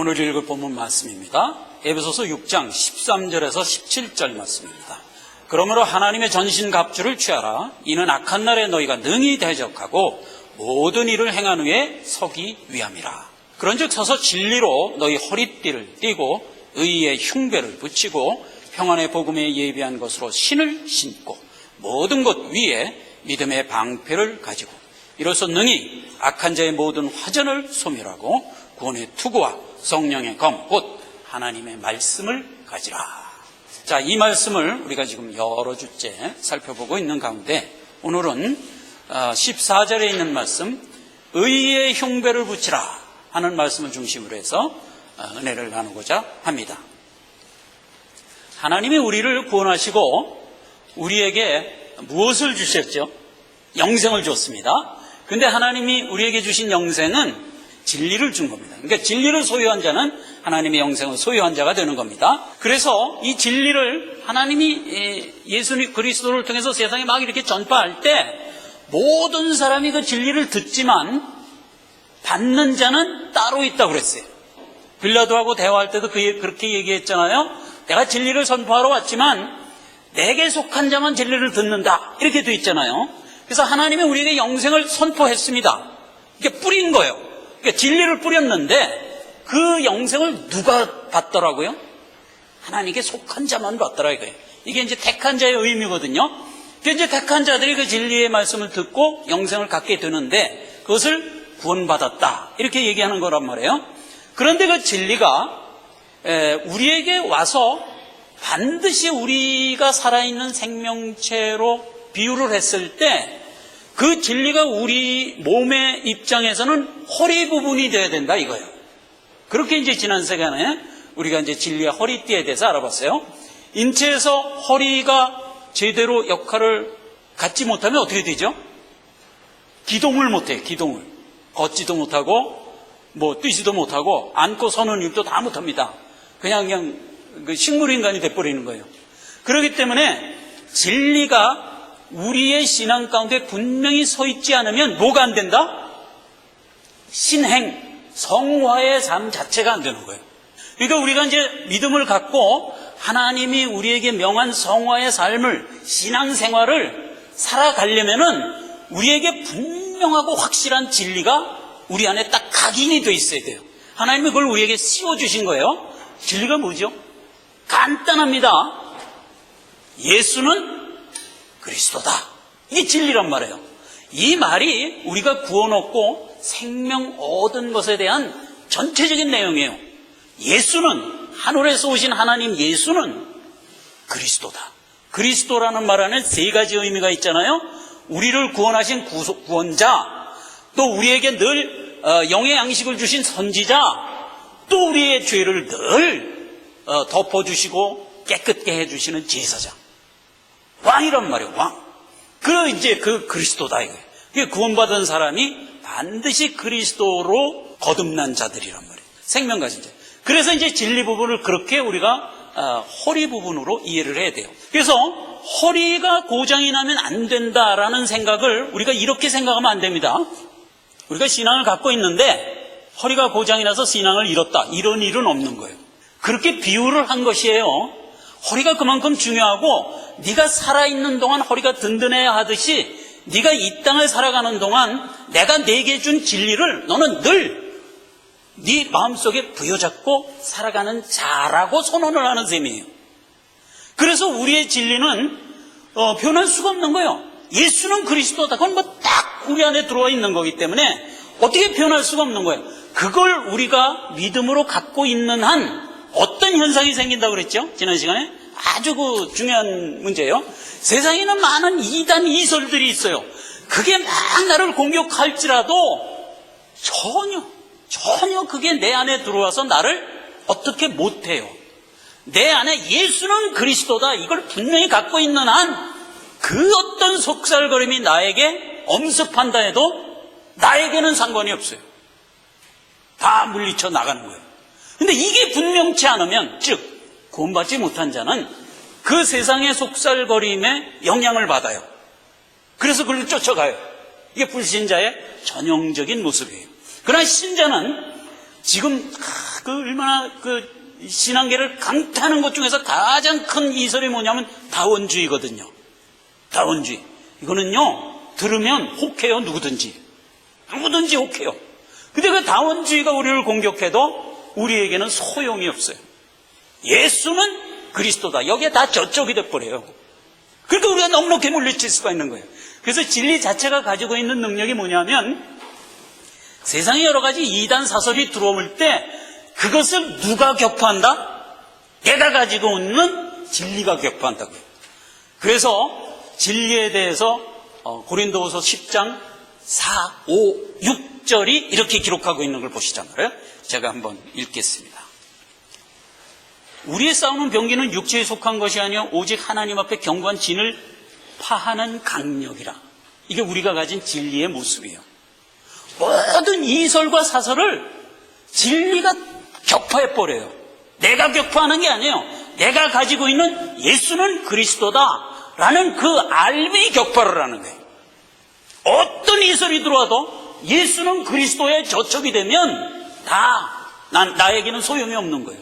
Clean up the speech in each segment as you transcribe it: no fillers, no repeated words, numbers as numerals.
오늘 읽을 본문 말씀입니다. 에베소서 6장 13절에서 17절 말씀입니다. 그러므로 하나님의 전신갑주를 취하라. 이는 악한 날에 너희가 능히 대적하고 모든 일을 행한 후에 서기 위함이라. 그런즉 서서 진리로 너희 허리띠를 띠고 의의 흉배를 붙이고 평안의 복음에 예비한 것으로 신을 신고 모든 것 위에 믿음의 방패를 가지고 이로써 능히 악한 자의 모든 화전을 소멸하고 구원의 투구와 성령의 검 곧 하나님의 말씀을 가지라. 자, 이 말씀을 우리가 지금 여러 주째 살펴보고 있는 가운데 오늘은 14절에 있는 말씀 의의 흉배를 붙이라 하는 말씀을 중심으로 해서 은혜를 나누고자 합니다. 하나님이 우리를 구원하시고 우리에게 무엇을 주셨죠? 영생을 줬습니다. 근데 하나님이 우리에게 주신 영생은 진리를 준 겁니다. 그러니까 진리를 소유한 자는 하나님의 영생을 소유한 자가 되는 겁니다. 그래서 이 진리를 하나님이 예수님 그리스도를 통해서 세상에 막 이렇게 전파할 때 모든 사람이 그 진리를 듣지만 받는 자는 따로 있다고 그랬어요. 빌라도하고 대화할 때도 그렇게 얘기했잖아요. 내가 진리를 선포하러 왔지만 내게 속한 자만 진리를 듣는다 이렇게 돼 있잖아요. 그래서 하나님이 우리에게 영생을 선포했습니다. 이게 뿌린 거예요. 그러니까 진리를 뿌렸는데 그 영생을 누가 받더라고요? 하나님께 속한 자만 받더라 이거예요. 이게 이제 택한 자의 의미거든요. 이제 택한 자들이 그 진리의 말씀을 듣고 영생을 갖게 되는데 그것을 구원받았다 이렇게 얘기하는 거란 말이에요. 그런데 그 진리가 우리에게 와서 반드시 우리가 살아있는 생명체로 비유를 했을 때 그 진리가 우리 몸의 입장에서는 허리 부분이 되어야 된다 이거예요. 그렇게 이제 지난 시간에 우리가 이제 진리의 허리띠에 대해서 알아봤어요. 인체에서 허리가 제대로 역할을 갖지 못하면 어떻게 되죠? 기동을 못해요. 기동을. 걷지도 못하고 뭐 뛰지도 못하고 앉고 서는 일도 다 못합니다. 그냥 그 식물인간이 돼버리는 거예요. 그렇기 때문에 진리가 우리의 신앙 가운데 분명히 서 있지 않으면 뭐가 안 된다? 신행, 성화의 삶 자체가 안 되는 거예요. 그러니까 우리가 이제 믿음을 갖고 하나님이 우리에게 명한 성화의 삶을, 신앙생활을 살아가려면은 우리에게 분명하고 확실한 진리가 우리 안에 딱 각인이 돼 있어야 돼요. 하나님이 그걸 우리에게 씌워주신 거예요. 진리가 뭐죠? 간단합니다. 예수는 그리스도다. 이게 진리란 말이에요. 이 말이 우리가 구원 얻고 생명 얻은 것에 대한 전체적인 내용이에요. 예수는, 하늘에서 오신 하나님 예수는 그리스도다. 그리스도라는 말 안에 세 가지 의미가 있잖아요. 우리를 구원하신 구원자, 또 우리에게 늘 영의 양식을 주신 선지자, 또 우리의 죄를 늘 덮어주시고 깨끗게 해주시는 제사장. 왕이란 말이에요. 왕. 이제 그 그리스도다 이거예요. 그게 구원받은 사람이 반드시 그리스도로 거듭난 자들이란 말이에요. 생명 가진 자. 그래서 이제 진리 부분을 그렇게 우리가 허리 부분으로 이해를 해야 돼요. 그래서 허리가 고장이 나면 안 된다라는 생각을 우리가 이렇게 생각하면 안 됩니다. 우리가 신앙을 갖고 있는데 허리가 고장이 나서 신앙을 잃었다. 이런 일은 없는 거예요. 그렇게 비유를 한 것이에요. 허리가 그만큼 중요하고 네가 살아있는 동안 허리가 든든해야 하듯이 네가 이 땅을 살아가는 동안 내가 내게 준 진리를 너는 늘 네 마음속에 부여잡고 살아가는 자라고 선언을 하는 셈이에요. 그래서 우리의 진리는 변할 수가 없는 거예요. 예수는 그리스도다. 그건 뭐 딱 우리 안에 들어와 있는 거기 때문에 어떻게 변할 수가 없는 거예요. 그걸 우리가 믿음으로 갖고 있는 한 어떤 현상이 생긴다고 그랬죠? 지난 시간에 아주 그 중요한 문제예요. 세상에는 많은 이단 이설들이 있어요. 그게 막 나를 공격할지라도 전혀 그게 내 안에 들어와서 나를 어떻게 못해요. 내 안에 예수는 그리스도다 이걸 분명히 갖고 있는 한 그 어떤 속살거림이 나에게 엄습한다 해도 나에게는 상관이 없어요. 다 물리쳐 나가는 거예요. 근데 이게 분명치 않으면, 즉 구원받지 못한 자는 그 세상의 속살거림에 영향을 받아요. 그래서 그걸 쫓아가요. 이게 불신자의 전형적인 모습이에요. 그러나 신자는 지금 얼마나 신앙계를 강타하는 것 중에서 가장 큰 이설이 뭐냐면 다원주의거든요. 다원주의. 이거는요, 들으면 혹해요, 누구든지 혹해요. 근데 그 다원주의가 우리를 공격해도 우리에게는 소용이 없어요. 예수는 그리스도다. 여기에 다 저쪽이 돼버려요. 그러니까 우리가 넉넉히 물리칠 수가 있는 거예요. 그래서 진리 자체가 가지고 있는 능력이 뭐냐면, 세상에 여러 가지 이단 사설이 들어올 때 그것을 누가 격파한다? 내가 가지고 있는 진리가 격파한다고요. 그래서 진리에 대해서 고린도후서 10장 4, 5, 6절이 이렇게 기록하고 있는 걸 보시잖아요. 제가 한번 읽겠습니다. 우리의 싸우는 병기는 육체에 속한 것이 아니요 오직 하나님 앞에 견고한 진을 파하는 강력이라. 이게 우리가 가진 진리의 모습이에요. 모든 이설과 사설을 진리가 격파해버려요. 내가 격파하는 게 아니에요. 내가 가지고 있는 예수는 그리스도다라는 그 알미 격파를 하는 거예요. 어떤 이설이 들어와도 예수는 그리스도의 저촉이 되면 나에게는 소용이 없는 거예요.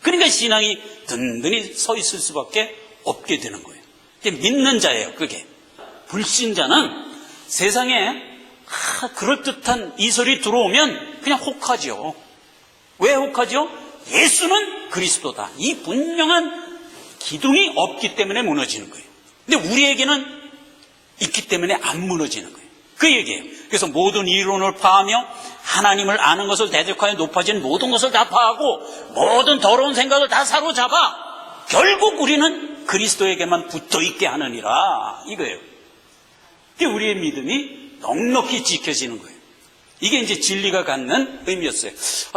그러니까 신앙이 든든히 서 있을 수밖에 없게 되는 거예요. 믿는 자예요, 그게. 불신자는 세상에 그럴듯한 이설이 들어오면 그냥 혹하죠. 왜 혹하죠? 예수는 그리스도다. 이 분명한 기둥이 없기 때문에 무너지는 거예요. 근데 우리에게는 있기 때문에 안 무너지는 거예요. 그 얘기예요. 그래서 모든 이론을 파하며 하나님을 아는 것을 대적하여 높아진 모든 것을 다 파하고 모든 더러운 생각을 다 사로잡아 결국 우리는 그리스도에게만 붙어있게 하느니라, 이거예요. 이게 우리의 믿음이 넉넉히 지켜지는 거예요. 이게 이제 진리가 갖는 의미였어요.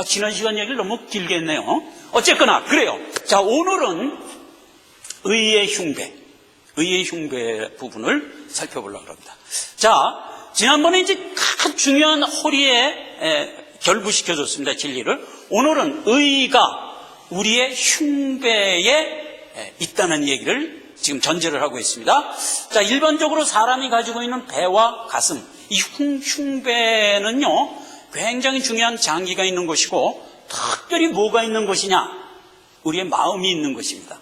지난 시간 얘기를 너무 길게 했네요. 어쨌거나 그래요. 자, 오늘은 의의 흉배 부분을 살펴보려고 합니다. 자, 지난번에 이제 가장 중요한 허리에 결부시켜줬습니다, 진리를. 오늘은 의가 우리의 흉배에 있다는 얘기를 지금 전제를 하고 있습니다. 자, 일반적으로 사람이 가지고 있는 배와 가슴, 이 흉배는요, 굉장히 중요한 장기가 있는 것이고, 특별히 뭐가 있는 것이냐? 우리의 마음이 있는 것입니다.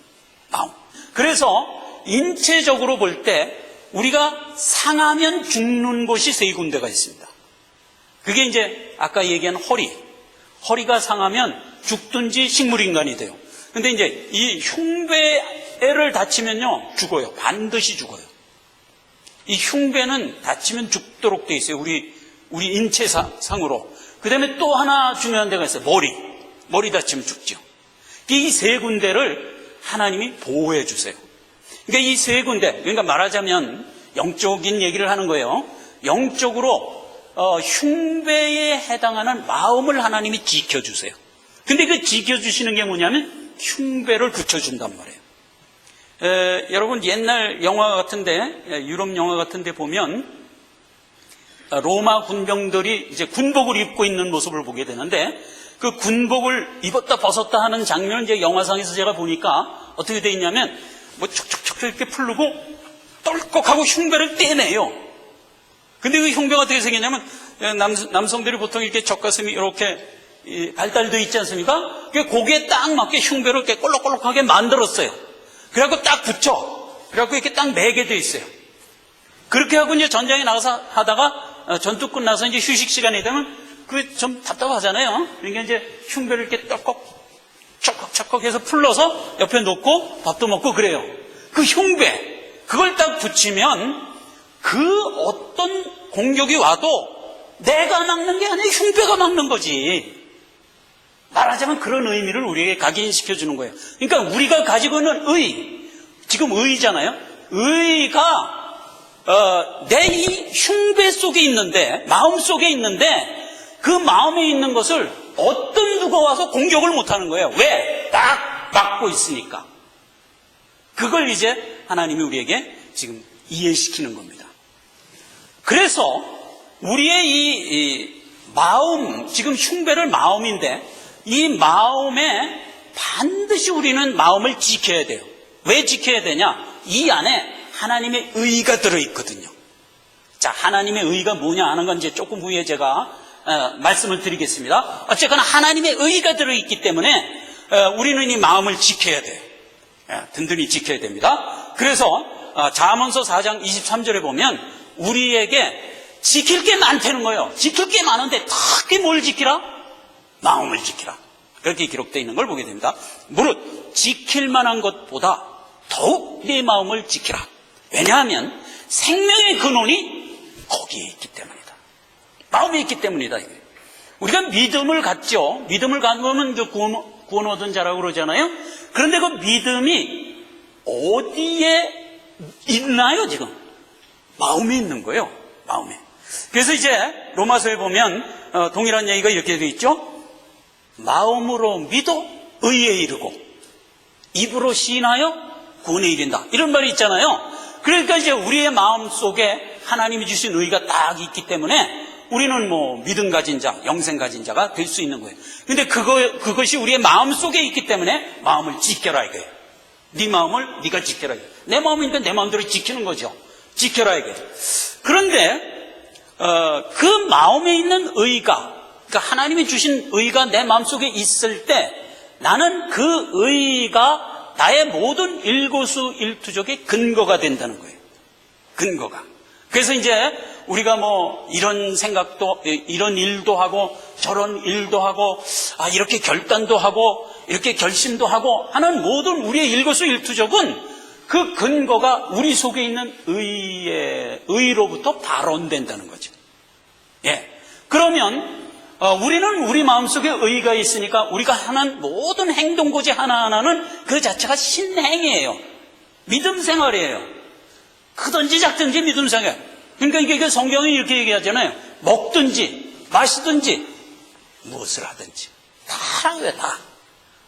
마음. 그래서 인체적으로 볼 때 우리가 상하면 죽는 곳이 세 군데가 있습니다. 그게 이제 아까 얘기한 허리가 상하면 죽든지 식물인간이 돼요. 근데 이제 이 흉배를 다치면요, 죽어요. 반드시 죽어요. 이 흉배는 다치면 죽도록 돼 있어요. 우리 인체상으로. 그 다음에 또 하나 중요한 데가 있어요. 머리 다치면 죽죠. 이 세 군데를 하나님이 보호해 주세요. 그러니까 이 세 군데, 그러니까 말하자면 영적인 얘기를 하는 거예요. 영적으로 흉배에 해당하는 마음을 하나님이 지켜주세요. 근데 그 지켜주시는 게 뭐냐면 흉배를 붙여준단 말이에요. 여러분 옛날 영화 같은데, 유럽 영화 같은데 보면 로마 군병들이 이제 군복을 입고 있는 모습을 보게 되는데, 그 군복을 입었다 벗었다 하는 장면을 이제 영화상에서 제가 보니까 어떻게 돼 있냐면 촉촉촉 이렇게 풀르고 떨컥하고 흉배를 떼내요. 근데 그 흉배가 어떻게 생겼냐면 남성들이 보통 이렇게 젖가슴이 이렇게 발달되어 있지 않습니까? 고기에 딱 맞게 흉배를 이렇게 꼴록꼴록하게 만들었어요. 그래갖고 딱 붙여. 그래갖고 이렇게 딱 매게 돼 있어요. 그렇게 하고 이제 전장에 나가서 하다가 전투 끝나서 이제 휴식 시간이 되면 그게 좀 답답하잖아요. 그러니까 이제 흉배를 이렇게 떨컥 척척 해서 풀러서 옆에 놓고 밥도 먹고 그래요. 그 흉배, 그걸 딱 붙이면 그 어떤 공격이 와도 내가 막는 게 아니라 흉배가 막는 거지. 말하자면 그런 의미를 우리에게 각인시켜 주는 거예요. 그러니까 우리가 가지고 있는 지금 의잖아요. 의가 내 이 흉배 속에 있는데, 마음 속에 있는데, 그 마음에 있는 것을 어떤 누가 와서 공격을 못하는 거예요. 왜? 딱 막고 있으니까. 그걸 이제 하나님이 우리에게 지금 이해시키는 겁니다. 그래서 우리의 이 마음, 지금 흉배를 마음인데, 이 마음에 반드시 우리는 마음을 지켜야 돼요. 왜 지켜야 되냐? 이 안에 하나님의 의가 들어있거든요. 자, 하나님의 의가 뭐냐 하는 건 이제 조금 후에 제가 말씀을 드리겠습니다. 어쨌거나 하나님의 의가 들어있기 때문에 우리는 이 마음을 지켜야 돼요. 든든히 지켜야 됩니다. 그래서 잠언서 4장 23절에 보면 우리에게 지킬 게 많다는 거예요. 지킬 게 많은데 특히 뭘 지키라? 마음을 지키라. 그렇게 기록되어 있는 걸 보게 됩니다. 무릇 지킬 만한 것보다 더욱 내 마음을 지키라. 왜냐하면 생명의 근원이 거기에 있기 때문이다. 마음에 있기 때문이다. 우리가 믿음을 갖죠. 믿음을 갖으면 구원 얻은 자라고 그러잖아요. 그런데 그 믿음이 어디에 있나요, 지금? 마음에 있는 거예요. 마음에. 그래서 이제 로마서에 보면 동일한 얘기가 이렇게 되어 있죠. 마음으로 믿어 의에 이르고 입으로 시인하여 구원에 이른다. 이런 말이 있잖아요. 그러니까 이제 우리의 마음 속에 하나님이 주신 의가 딱 있기 때문에 우리는 믿음 가진 자, 영생 가진 자가 될 수 있는 거예요. 근데 그것이 우리의 마음 속에 있기 때문에 마음을 지켜라 이거예요. 네 마음을 네가 지켜라 이거예요. 내 마음이니까 내 마음대로 지키는 거죠. 지켜라 이거예요. 그런데 그 마음에 있는 의가, 그러니까 하나님이 주신 의가 내 마음속에 있을 때 나는 그 의가 나의 모든 일거수일투족의 근거가 된다는 거예요. 근거가. 그래서 이제 우리가 이런 생각도, 이런 일도 하고 저런 일도 하고 이렇게 결단도 하고 이렇게 결심도 하고 하는 모든 우리의 일거수일투족은 그 근거가 우리 속에 있는 의로부터 발원된다는 거죠. 예. 그러면 우리는 우리 마음속에 의가 있으니까 우리가 하는 모든 행동고지 하나하나는 그 자체가 신행이에요. 믿음 생활이에요. 크든지 작든지 믿음 생활. 그러니까 이게 성경이 이렇게 얘기하잖아요. 먹든지 마시든지 무엇을 하든지 다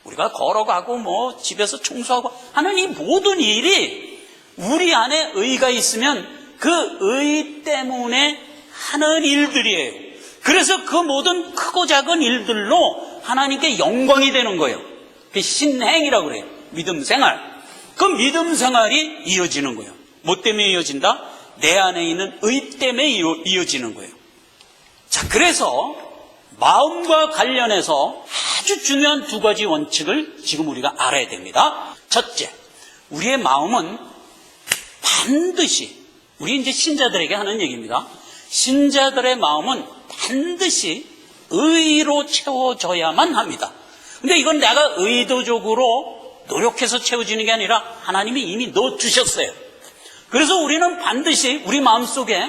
우리가 걸어가고 집에서 청소하고 하는 이 모든 일이 우리 안에 의가 있으면 그 의 때문에 하는 일들이에요. 그래서 그 모든 크고 작은 일들로 하나님께 영광이 되는 거예요. 그게 신행이라고 그래요. 믿음 생활. 그 믿음 생활이 이어지는 거예요. 뭐 때문에 이어진다? 내 안에 있는 의 때문에 이어지는 거예요. 자, 그래서 마음과 관련해서 아주 중요한 두 가지 원칙을 지금 우리가 알아야 됩니다. 첫째, 우리의 마음은 반드시, 우리 이제 신자들에게 하는 얘기입니다. 신자들의 마음은 반드시 의로 채워져야만 합니다. 근데 이건 내가 의도적으로 노력해서 채워지는 게 아니라 하나님이 이미 넣어주셨어요. 그래서 우리는 반드시 우리 마음속에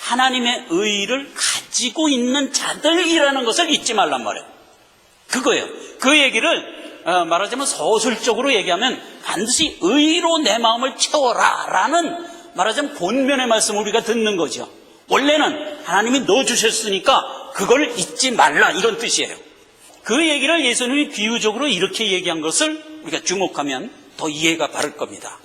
하나님의 의를 가지고 있는 자들이라는 것을 잊지 말란 말이에요. 그거예요. 그 얘기를 말하자면 서술적으로 얘기하면 반드시 의로 내 마음을 채워라 라는 말하자면 본면의 말씀을 우리가 듣는 거죠. 원래는 하나님이 넣어주셨으니까 그걸 잊지 말라 이런 뜻이에요. 그 얘기를 예수님이 비유적으로 이렇게 얘기한 것을 우리가 주목하면 더 이해가 바를 겁니다.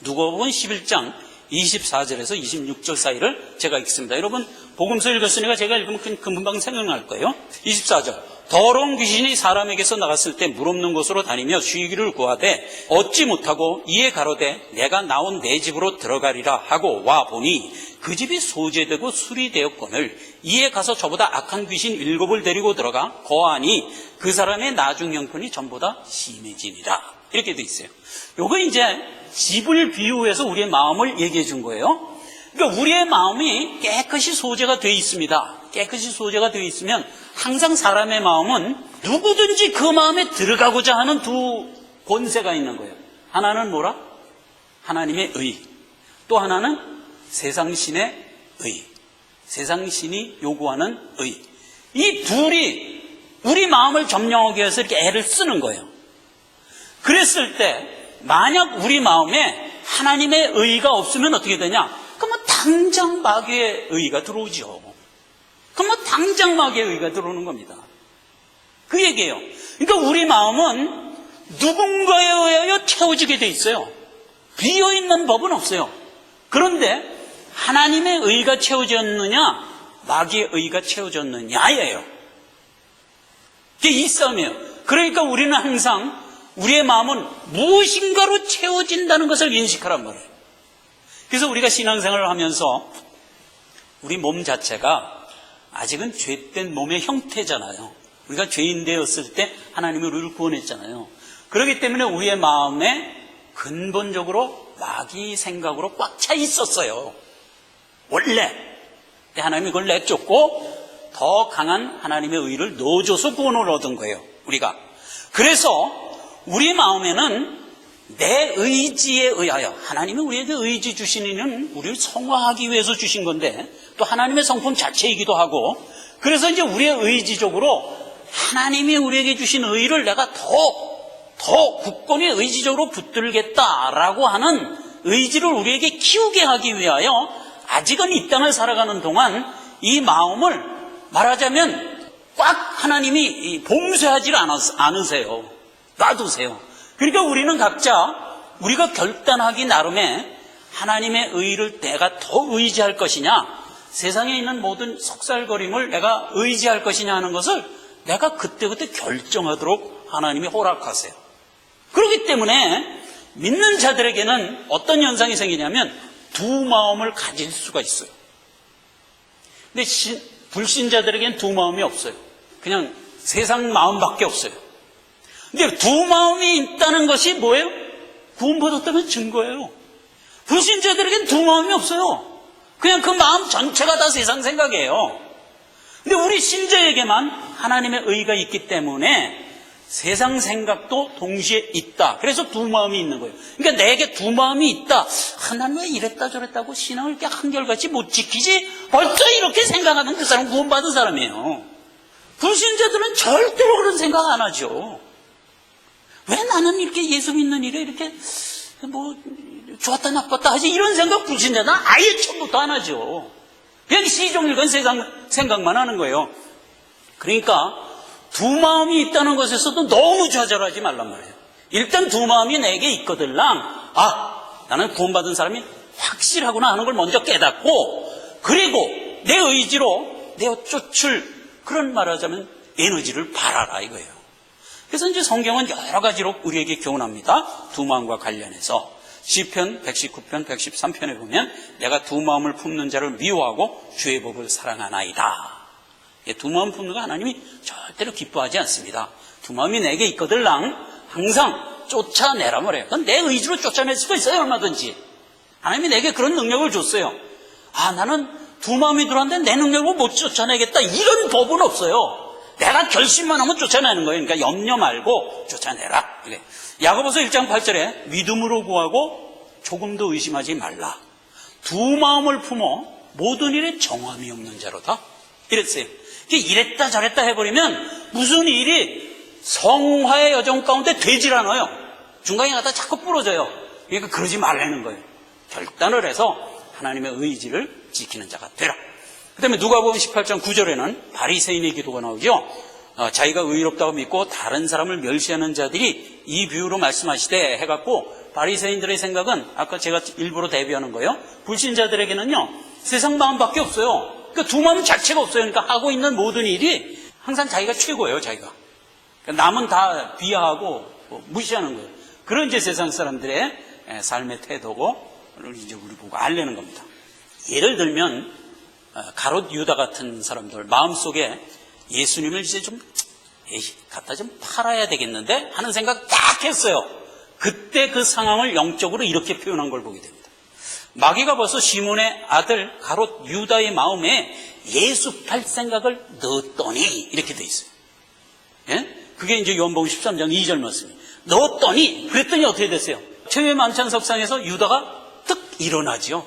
누가복음 11장 24절에서 26절 사이를 제가 읽습니다. 여러분 복음서 읽었으니까 제가 읽으면 금방 생각날 거예요. 24절. 더러운 귀신이 사람에게서 나갔을 때 물 없는 곳으로 다니며 쉬기를 구하되 얻지 못하고 이에 가로되 내가 나온 내 집으로 들어가리라 하고 와 보니 그 집이 소재되고 수리되었거늘 이에 가서 저보다 악한 귀신 7을 데리고 들어가 거하니 그 사람의 나중 형편이 전보다 심해지니라. 이렇게 돼 있어요. 요거 이제 집을 비유해서 우리의 마음을 얘기해 준 거예요. 그러니까 우리의 마음이 깨끗이 소재가 되어 있습니다. 깨끗이 소재가 되어 있으면 항상 사람의 마음은 누구든지 그 마음에 들어가고자 하는 두 본세가 있는 거예요. 하나는 뭐라? 하나님의 의. 또 하나는 세상신의 의. 세상신이 요구하는 의. 이 둘이 우리 마음을 점령하기 위해서 이렇게 애를 쓰는 거예요. 그랬을 때 만약 우리 마음에 하나님의 의가 없으면 어떻게 되냐? 그러면 당장 마귀의 의가 들어오죠. 그러면 당장 마귀의 의가 들어오는 겁니다. 그 얘기예요. 그러니까 우리 마음은 누군가에 의하여 채워지게 돼 있어요. 비어있는 법은 없어요. 그런데 하나님의 의가 채워졌느냐 마귀의 의가 채워졌느냐예요. 이게 이 싸움이에요. 그러니까 우리는 항상 우리의 마음은 무엇인가로 채워진다는 것을 인식하란 말이에요. 그래서 우리가 신앙생활을 하면서 우리 몸 자체가 아직은 죄된 몸의 형태잖아요. 우리가 죄인 되었을 때 하나님이 우리를 구원했잖아요. 그렇기 때문에 우리의 마음에 근본적으로 마귀 생각으로 꽉 차 있었어요. 원래. 하나님이 그걸 내쫓고 더 강한 하나님의 의를 넣어줘서 구원을 얻은 거예요, 우리가. 그래서 우리 마음에는 내 의지에 의하여, 하나님이 우리에게 의지 주신 이는 우리를 성화하기 위해서 주신 건데 또 하나님의 성품 자체이기도 하고, 그래서 이제 우리의 의지적으로 하나님이 우리에게 주신 의를 내가 더 굳건히 의지적으로 붙들겠다라고 하는 의지를 우리에게 키우게 하기 위하여 아직은 이 땅을 살아가는 동안 이 마음을 말하자면 꽉 하나님이 봉쇄하지 않으세요. 놔두세요. 그러니까 우리는 각자 우리가 결단하기 나름에 하나님의 의를 내가 더 의지할 것이냐, 세상에 있는 모든 속살거림을 내가 의지할 것이냐 하는 것을 내가 그때그때 결정하도록 하나님이 허락하세요. 그렇기 때문에 믿는 자들에게는 어떤 현상이 생기냐면 두 마음을 가질 수가 있어요. 근데 불신자들에게는 두 마음이 없어요. 그냥 세상 마음밖에 없어요. 근데 두 마음이 있다는 것이 뭐예요? 구원받았다는 증거예요. 불신자들에게는 두 마음이 없어요. 그냥 그 마음 전체가 다 세상 생각이에요. 근데 우리 신자에게만 하나님의 의가 있기 때문에 세상 생각도 동시에 있다. 그래서 두 마음이 있는 거예요. 그러니까 내게 두 마음이 있다. 하나님 왜 이랬다 저랬다고 신앙을 이렇게 한결같이 못 지키지? 벌써 이렇게 생각하는 그 사람은 구원받은 사람이에요. 불신자들은 절대로 그런 생각 안 하죠. 왜 나는 이렇게 예수 믿는 일에 이렇게 좋았다 나빴다 하지? 이런 생각 불신자는 아예 처음부터 안 하죠. 그냥 시종일관 세상 생각만 하는 거예요. 그러니까 두 마음이 있다는 것에서도 너무 좌절하지 말란 말이에요. 일단 두 마음이 내게 있거들랑 나는 구원받은 사람이 확실하구나 하는 걸 먼저 깨닫고, 그리고 내 의지로 내어 쫓을 그런 말하자면 에너지를 발하라 이거예요. 그래서 이제 성경은 여러 가지로 우리에게 교훈합니다. 두 마음과 관련해서 시편 119편 113편에 보면 내가 두 마음을 품는 자를 미워하고 주의 법을 사랑하나이다. 두 마음 품는 거 하나님이 절대로 기뻐하지 않습니다. 두 마음이 내게 있거들랑 항상 쫓아내라 말이에요. 그건 내 의지로 쫓아낼 수가 있어요. 얼마든지. 하나님이 내게 그런 능력을 줬어요. 나는 두 마음이 들어왔는데 내 능력으로 못 쫓아내겠다, 이런 법은 없어요. 내가 결심만 하면 쫓아내는 거예요. 그러니까 염려 말고 쫓아내라. 야고보서 1장 8절에 믿음으로 구하고 조금도 의심하지 말라. 두 마음을 품어 모든 일에 정함이 없는 자로다. 이랬어요. 이랬다 저랬다 해버리면 무슨 일이 성화의 여정 가운데 되질 않아요. 중간에 가다 자꾸 부러져요. 그러니까 그러지 말라는 거예요. 결단을 해서 하나님의 의지를 지키는 자가 되라. 그 다음에 누가복음 18장 9절에는 바리새인의 기도가 나오죠. 자기가 의롭다고 믿고 다른 사람을 멸시하는 자들이 이 비유로 말씀하시되 해갖고, 바리새인들의 생각은 아까 제가 일부러 대비하는 거예요. 불신자들에게는요 세상 마음밖에 없어요. 그러니까 두 마음 자체가 없어요. 그러니까 하고 있는 모든 일이 항상 자기가 최고예요. 자기가. 그러니까 남은 다 비하하고 무시하는 거예요. 그런 이제 세상 사람들의 삶의 태도고 이제 우리 보고 알려는 겁니다. 예를 들면 가롯 유다 같은 사람들 마음속에 예수님을 이제 좀 갖다 좀 팔아야 되겠는데 하는 생각 딱 했어요. 그때 그 상황을 영적으로 이렇게 표현한 걸 보게 됩니다. 마귀가 벌써 시몬의 아들 가롯 유다의 마음에 예수 팔 생각을 넣었더니 이렇게 돼 있어요. 예? 그게 이제 요한복음 13장 2절 말씀이에요. 넣었더니, 그랬더니 어떻게 됐어요? 최후의 만찬석상에서 유다가 뜩 일어나죠.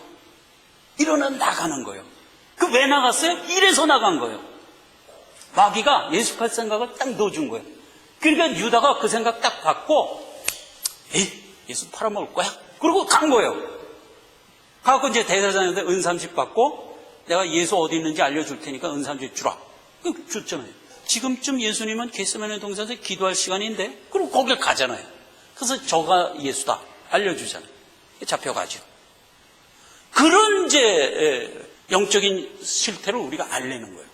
일어나 나가는 거예요. 그 왜 나갔어요? 이래서 나간 거예요. 마귀가 예수 팔 생각을 딱 넣어준 거예요. 그러니까 유다가 그 생각 딱 갖고 예수 팔아먹을 거야? 그러고 간 거예요. 가고 이제 대제사장한테 은 30 받고 내가 예수 어디 있는지 알려줄 테니까 은 30 주라. 줬잖아요. 지금쯤 예수님은 겟세마네 동산에서 기도할 시간인데, 그리고 거길 가잖아요. 그래서 저가 예수다 알려주잖아요. 잡혀가죠. 그런 이제 영적인 실태를 우리가 알려는 거예요.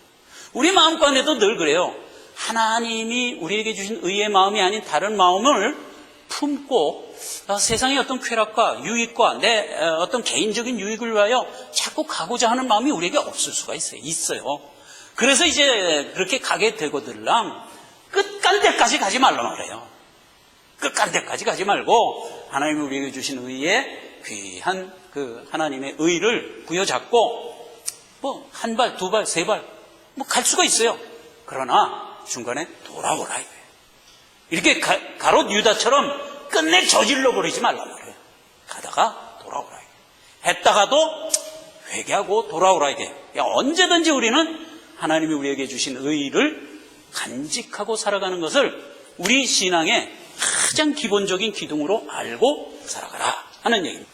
우리 마음간에도 늘 그래요. 하나님이 우리에게 주신 의의 마음이 아닌 다른 마음을 품고 세상의 어떤 쾌락과 유익과 내 어떤 개인적인 유익을 위하여 자꾸 가고자 하는 마음이 우리에게 없을 수가 있어요. 그래서 이제 그렇게 가게 되거들랑 끝간데까지 가지 말라 말해요. 끝간데까지 가지 말고 하나님이 우리에게 주신 의에 귀한 그 하나님의 의를 부여잡고 뭐 한 발, 두 발, 세 발 뭐 갈 수가 있어요. 그러나 중간에 돌아오라 이거예요. 이렇게 가롯 유다처럼 끝내 저질러 버리지 말라 말이에요. 가다가 돌아오라 이거예요. 했다가도 회개하고 돌아오라 이거예요. 언제든지 우리는 하나님이 우리에게 주신 의를 간직하고 살아가는 것을 우리 신앙의 가장 기본적인 기둥으로 알고 살아가라 하는 얘기입니다.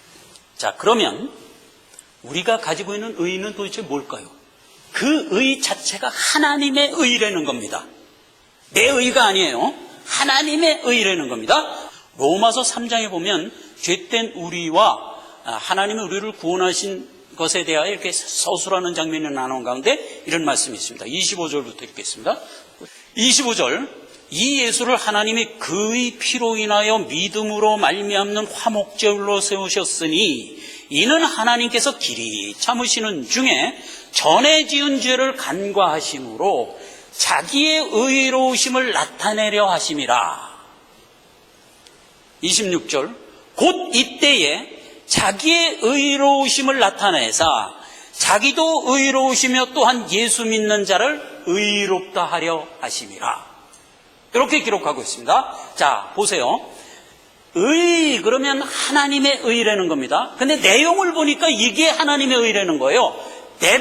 자, 그러면 우리가 가지고 있는 의는 도대체 뭘까요? 그 의 자체가 하나님의 의라는 겁니다. 내 의가 아니에요. 하나님의 의라는 겁니다. 로마서 3장에 보면 죄된 우리와 하나님이 우리를 구원하신 것에 대하여 이렇게 서술하는 장면이 나오는 가운데 이런 말씀이 있습니다. 25절부터 읽겠습니다. 25절, 이 예수를 하나님이 그의 피로 인하여 믿음으로 말미암는 화목제물로 세우셨으니 이는 하나님께서 길이 참으시는 중에 전에 지은 죄를 간과하심으로 자기의 의로우심을 나타내려 하심이라. 26절, 곧 이때에 자기의 의로우심을 나타내사 자기도 의로우시며 또한 예수 믿는 자를 의롭다 하려 하심이라. 이렇게 기록하고 있습니다. 자, 보세요. 의, 그러면 하나님의 의라는 겁니다. 근데 내용을 보니까 이게 하나님의 의라는 거예요. 내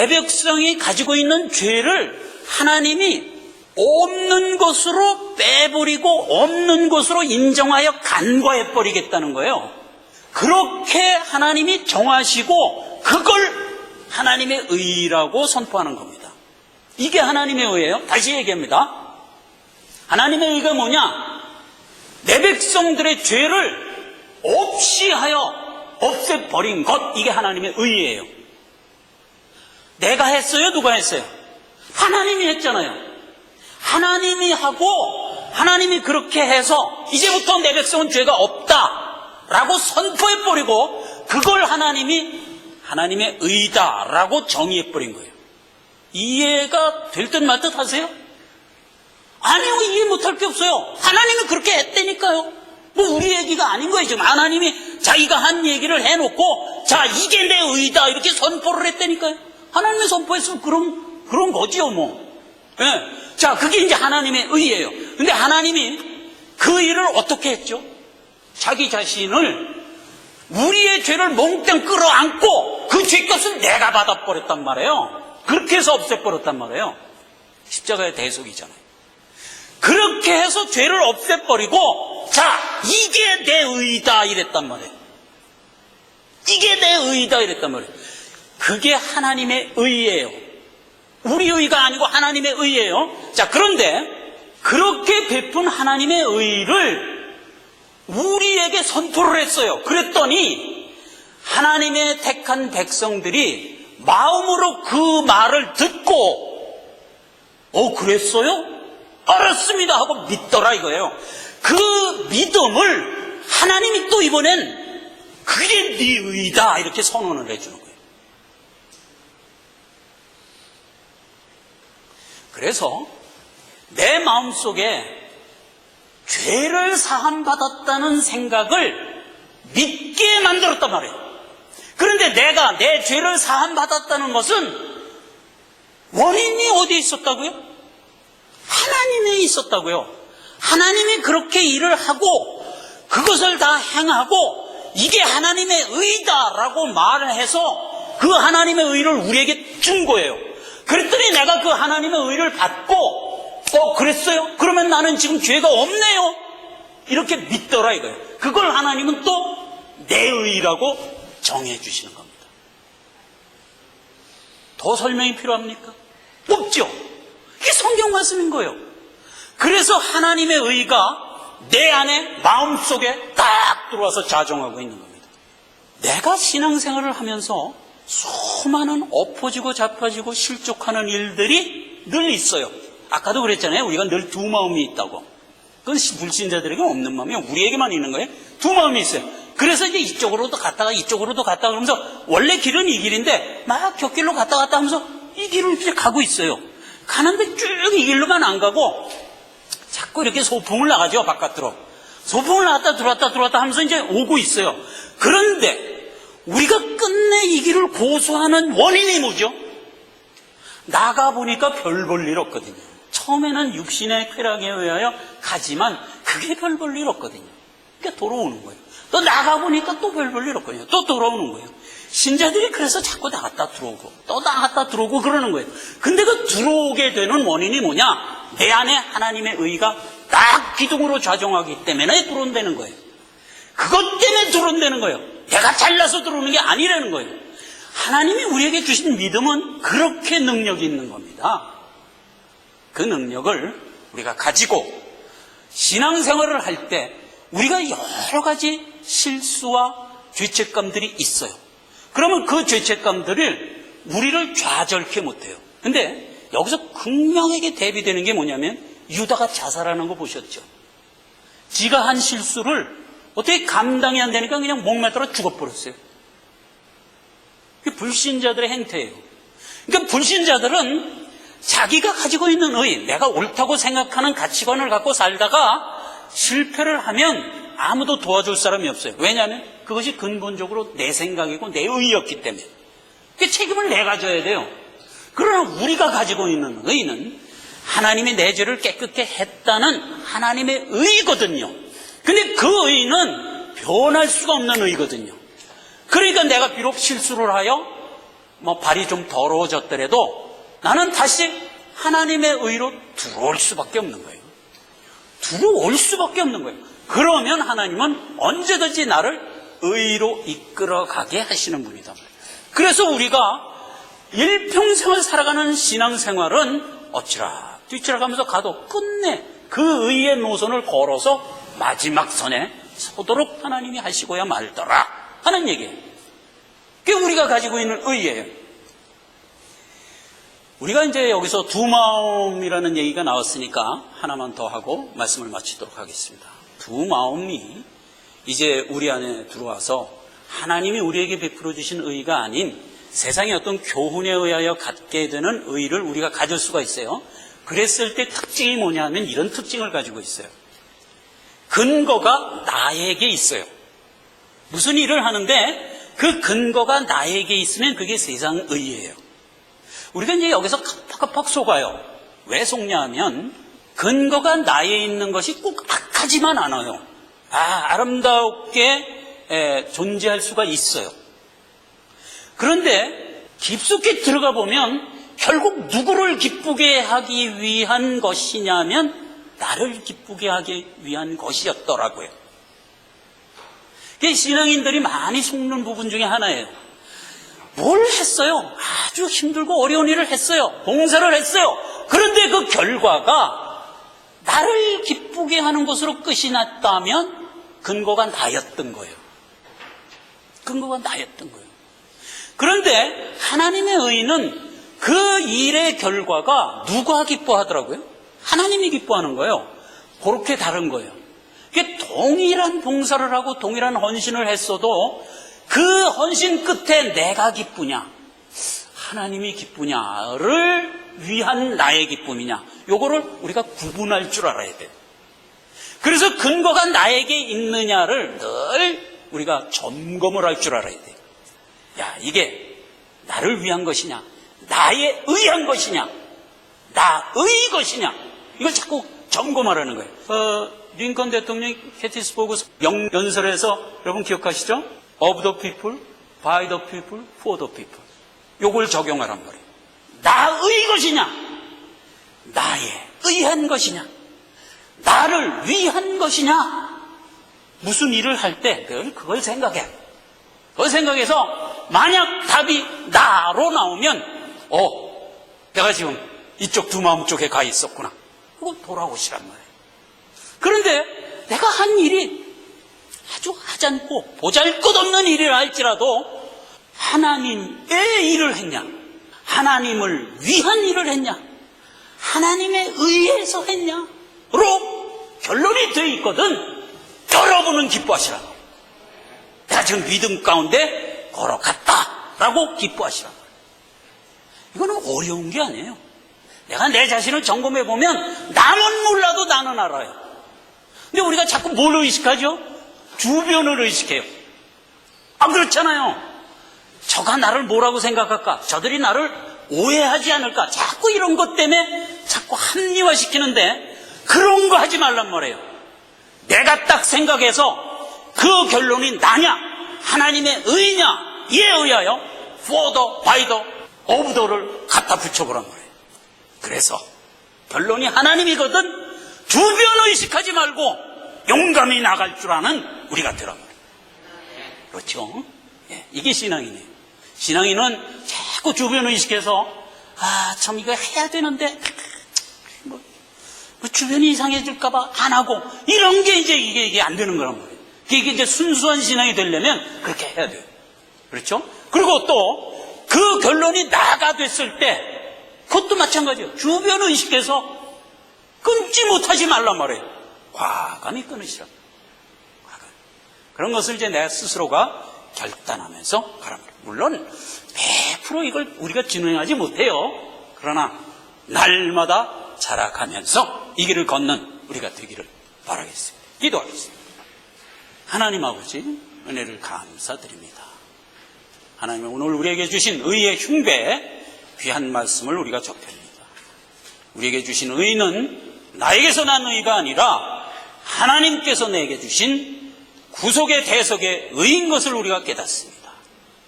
백성이 가지고 있는 죄를 하나님이 없는 것으로 빼버리고 없는 것으로 인정하여 간과해버리겠다는 거예요. 그렇게 하나님이 정하시고 그걸 하나님의 의라고 선포하는 겁니다. 이게 하나님의 의예요. 다시 얘기합니다. 하나님의 의가 뭐냐? 내 백성들의 죄를 없이 하여 없애버린 것, 이게 하나님의 의예요. 내가 했어요? 누가 했어요? 하나님이 했잖아요. 하나님이 하고 하나님이 그렇게 해서 이제부터 내 백성은 죄가 없다라고 선포해버리고 그걸 하나님이 하나님의 의다라고 정의해버린 거예요. 이해가 될 듯 말 듯 하세요? 아니요, 이해 못할 게 없어요. 하나님이 그렇게 했다니까요. 뭐 우리 얘기가 아닌 거예요. 지금 하나님이 자기가 한 얘기를 해놓고 자, 이게 내 의다 이렇게 선포를 했다니까요. 하나님이 선포했으면 그런 거지요 뭐. 네. 자, 그게 이제 하나님의 의예요. 근데 하나님이 그 일을 어떻게 했죠? 자기 자신을 우리의 죄를 몽땅 끌어안고 그 죄값은 내가 받아버렸단 말이에요. 그렇게 해서 없애버렸단 말이에요. 십자가의 대속이잖아요. 그렇게 해서 죄를 없애버리고 자, 이게 내 의다 이랬단 말이에요. 이게 내 의다 이랬단 말이에요. 그게 하나님의 의예요. 우리 의가 아니고 하나님의 의예요. 자, 그런데 그렇게 베푼 하나님의 의를 우리에게 선포를 했어요. 그랬더니 하나님의 택한 백성들이 마음으로 그 말을 듣고 그랬어요? 알았습니다 하고 믿더라 이거예요. 그 믿음을 하나님이 또 이번엔 그게 네 의다 이렇게 선언을 해주는 거예요. 그래서 내 마음속에 죄를 사함받았다는 생각을 믿게 만들었단 말이에요. 그런데 내가 내 죄를 사함받았다는 것은 원인이 어디에 있었다고요? 하나님에 있었다고요. 하나님이 그렇게 일을 하고 그것을 다 행하고 이게 하나님의 의다라고 말을 해서 그 하나님의 의를 우리에게 준 거예요. 그랬더니 내가 그 하나님의 의를 받고 그랬어요? 그러면 나는 지금 죄가 없네요. 이렇게 믿더라 이거예요. 그걸 하나님은 또 내 의라고 정해 주시는 겁니다. 더 설명이 필요합니까? 없죠. 이게 성경 말씀인 거예요. 그래서 하나님의 의가 내 안에 마음속에 딱 들어와서 자정하고 있는 겁니다. 내가 신앙생활을 하면서 수많은 엎어지고 잡혀지고 실족하는 일들이 늘 있어요. 아까도 그랬잖아요. 우리가 늘 두 마음이 있다고. 그건 불신자들에게 없는 마음이에요. 우리에게만 있는 거예요. 두 마음이 있어요. 그래서 이제 이쪽으로도 갔다가 이쪽으로도 갔다가 그러면서 원래 길은 이 길인데 막 곁길로 갔다 갔다 하면서 이 길을 이제 가고 있어요. 가는데 쭉 이 길로만 안 가고 자꾸 이렇게 소풍을 나가죠, 바깥으로. 소풍을 나갔다 들어왔다 하면서 이제 오고 있어요. 그런데 우리가 끝내 이 길을 고수하는 원인이 뭐죠? 나가보니까 별 볼 일 없거든요. 처음에는 육신의 쾌락에 의하여 가지만 그게 별 볼 일 없거든요. 그러니까 돌아오는 거예요. 또 나가보니까 또 별 볼 일 없거든요. 또 돌아오는 거예요. 신자들이 그래서 자꾸 나갔다 들어오고 또 나갔다 들어오고 그러는 거예요. 근데 그 들어오게 되는 원인이 뭐냐? 내 안에 하나님의 의가 딱 기둥으로 좌정하기 때문에 들어온다는 거예요. 그것 때문에 들어온다는 거예요. 내가 잘나서 들어오는 게 아니라는 거예요. 하나님이 우리에게 주신 믿음은 그렇게 능력이 있는 겁니다. 그 능력을 우리가 가지고 신앙생활을 할 때 우리가 여러 가지 실수와 죄책감들이 있어요. 그러면 그 죄책감들을 우리를 좌절케 못해요. 근데 여기서 극명하게 대비되는 게 뭐냐면 유다가 자살하는 거 보셨죠? 지가 한 실수를 어떻게 감당이 안 되니까 그냥 목매달아 죽어버렸어요. 그게 불신자들의 행태예요. 그러니까 불신자들은 자기가 가지고 있는 의, 내가 옳다고 생각하는 가치관을 갖고 살다가 실패를 하면 아무도 도와줄 사람이 없어요. 왜냐하면 그것이 근본적으로 내 생각이고 내 의였기 때문에. 그 책임을 내가 져야 돼요. 그러나 우리가 가지고 있는 의는 하나님이 내 죄를 깨끗게 했다는 하나님의 의거든요. 근데 그 의는 변할 수가 없는 의거든요. 그러니까 내가 비록 실수를 하여 발이 좀 더러워졌더라도 나는 다시 하나님의 의로 들어올 수밖에 없는 거예요. 들어올 수밖에 없는 거예요. 그러면 하나님은 언제든지 나를 의로 이끌어가게 하시는 분이다. 그래서 우리가 일평생을 살아가는 신앙생활은 어찌라 뒤치라 가면서 가도 끝내 그 의의 노선을 걸어서 마지막 선에 서도록 하나님이 하시고야 말더라 하는 얘기예요. 그게 우리가 가지고 있는 의예요. 우리가 이제 여기서 두 마음이라는 얘기가 나왔으니까 하나만 더 하고 말씀을 마치도록 하겠습니다. 두 마음이 이제 우리 안에 들어와서 하나님이 우리에게 베풀어 주신 의가 아닌 세상의 어떤 교훈에 의하여 갖게 되는 의를 우리가 가질 수가 있어요. 그랬을 때 특징이 뭐냐면 이런 특징을 가지고 있어요. 근거가 나에게 있어요. 무슨 일을 하는데 그 근거가 나에게 있으면 그게 세상 의예요. 우리가 이제 여기서 팍팍팍 속아요. 왜 속냐 하면 근거가 나에 있는 것이 꼭 악하지만 않아요. 아름답게 존재할 수가 있어요. 그런데 깊숙이 들어가 보면 결국 누구를 기쁘게 하기 위한 것이냐면 나를 기쁘게 하기 위한 것이었더라고요. 그게 신앙인들이 많이 속는 부분 중에 하나예요. 뭘 했어요? 아주 힘들고 어려운 일을 했어요. 봉사를 했어요. 그런데 그 결과가 나를 기쁘게 하는 것으로 끝이 났다면 근거가 나였던 거예요. 근거가 나였던 거예요. 그런데 하나님의 의는 그 일의 결과가 누가 기뻐하더라고요? 하나님이 기뻐하는 거예요. 그렇게 다른 거예요. 이게 동일한 봉사를 하고 동일한 헌신을 했어도 그 헌신 끝에 내가 기쁘냐 하나님이 기쁘냐를 위한 나의 기쁨이냐 요거를 우리가 구분할 줄 알아야 돼요. 그래서 근거가 나에게 있느냐를 늘 우리가 점검을 할 줄 알아야 돼요. 야, 이게 나를 위한 것이냐 나에 의한 것이냐 나의 것이냐 이걸 자꾸 점검하라는 거예요. 링컨 대통령이 게티스버그 명연설에서 여러분 기억하시죠? Of the people, by the people, for the people. 요걸 적용하란 말이에요. 나의 것이냐 나의 의한 것이냐 나를 위한 것이냐. 무슨 일을 할 때 늘 그걸 생각해. 그걸 생각해서 만약 답이 나로 나오면 내가 지금 이쪽 두 마음 쪽에 가 있었구나. 그거 돌아오시란 말이에요. 그런데 내가 한 일이 아주 하찮고 보잘것없는 일이라 할지라도 하나님의 일을 했냐 하나님을 위한 일을 했냐 하나님에 의해서 했냐로 결론이 되어 있거든. 여러분은 기뻐하시라고. 가진 믿음 가운데 걸어갔다라고 기뻐하시라. 이거는 어려운 게 아니에요. 내가 내 자신을 점검해 보면 남은 몰라도 나는 알아요. 근데 우리가 자꾸 뭘 의식하죠? 주변을 의식해요. 안 그렇잖아요. 저가 나를 뭐라고 생각할까? 저들이 나를 오해하지 않을까? 자꾸 이런 것 때문에 자꾸 합리화시키는데 그런 거 하지 말란 말이에요. 내가 딱 생각해서 그 결론이 나냐? 하나님의 의냐? 이에 의하여 for the, by the, of the를 갖다 붙여보란 말이에요. 그래서 결론이 하나님이거든 주변 의식하지 말고 용감히 나갈 줄 아는 우리가 되란 말이에요. 그렇죠? 예, 이게 신앙이네요. 신앙인은 자꾸 주변 의식해서 참 이거 해야 되는데 뭐 주변이 이상해질까봐 안 하고 이런 게 이제 이게 안 되는 거란 말이에요. 이게 이제 순수한 신앙이 되려면 그렇게 해야 돼요. 그렇죠? 그리고 또 그 결론이 나가 됐을 때 그것도 마찬가지예요. 주변 의식해서 끊지 못하지 말란 말이에요. 과감히 끊으시라. 그런 것을 이제 내 스스로가 결단하면서 가란 말이에요. 물론 100% 이걸 우리가 진행하지 못해요. 그러나 날마다 자라가면서 이 길을 걷는 우리가 되기를 바라겠습니다. 기도하겠습니다. 하나님 아버지 은혜를 감사드립니다. 하나님 오늘 우리에게 주신 의의 흉배 귀한 말씀을 우리가 접합니다. 우리에게 주신 의는 나에게서 난 의가 아니라 하나님께서 내게 주신 구속의 대속의 의인 것을 우리가 깨닫습니다.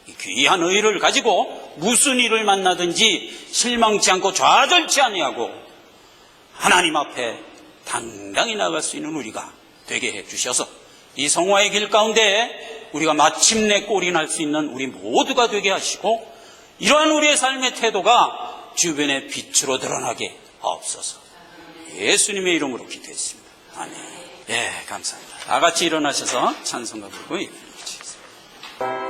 이 귀한 의를 가지고 무슨 일을 만나든지 실망치 않고 좌절치 아니하고 하나님 앞에 당당히 나갈 수 있는 우리가 되게 해주셔서 이 성화의 길 가운데 우리가 마침내 꼴이 날 수 있는 우리 모두가 되게 하시고 이러한 우리의 삶의 태도가 주변의 빛으로 드러나게 하옵소서. 예수님의 이름으로 기도했습니다. 아멘. 예, 감사합니다. 다 같이 일어나셔서 찬송가 부르고 예배를 드리겠습니다.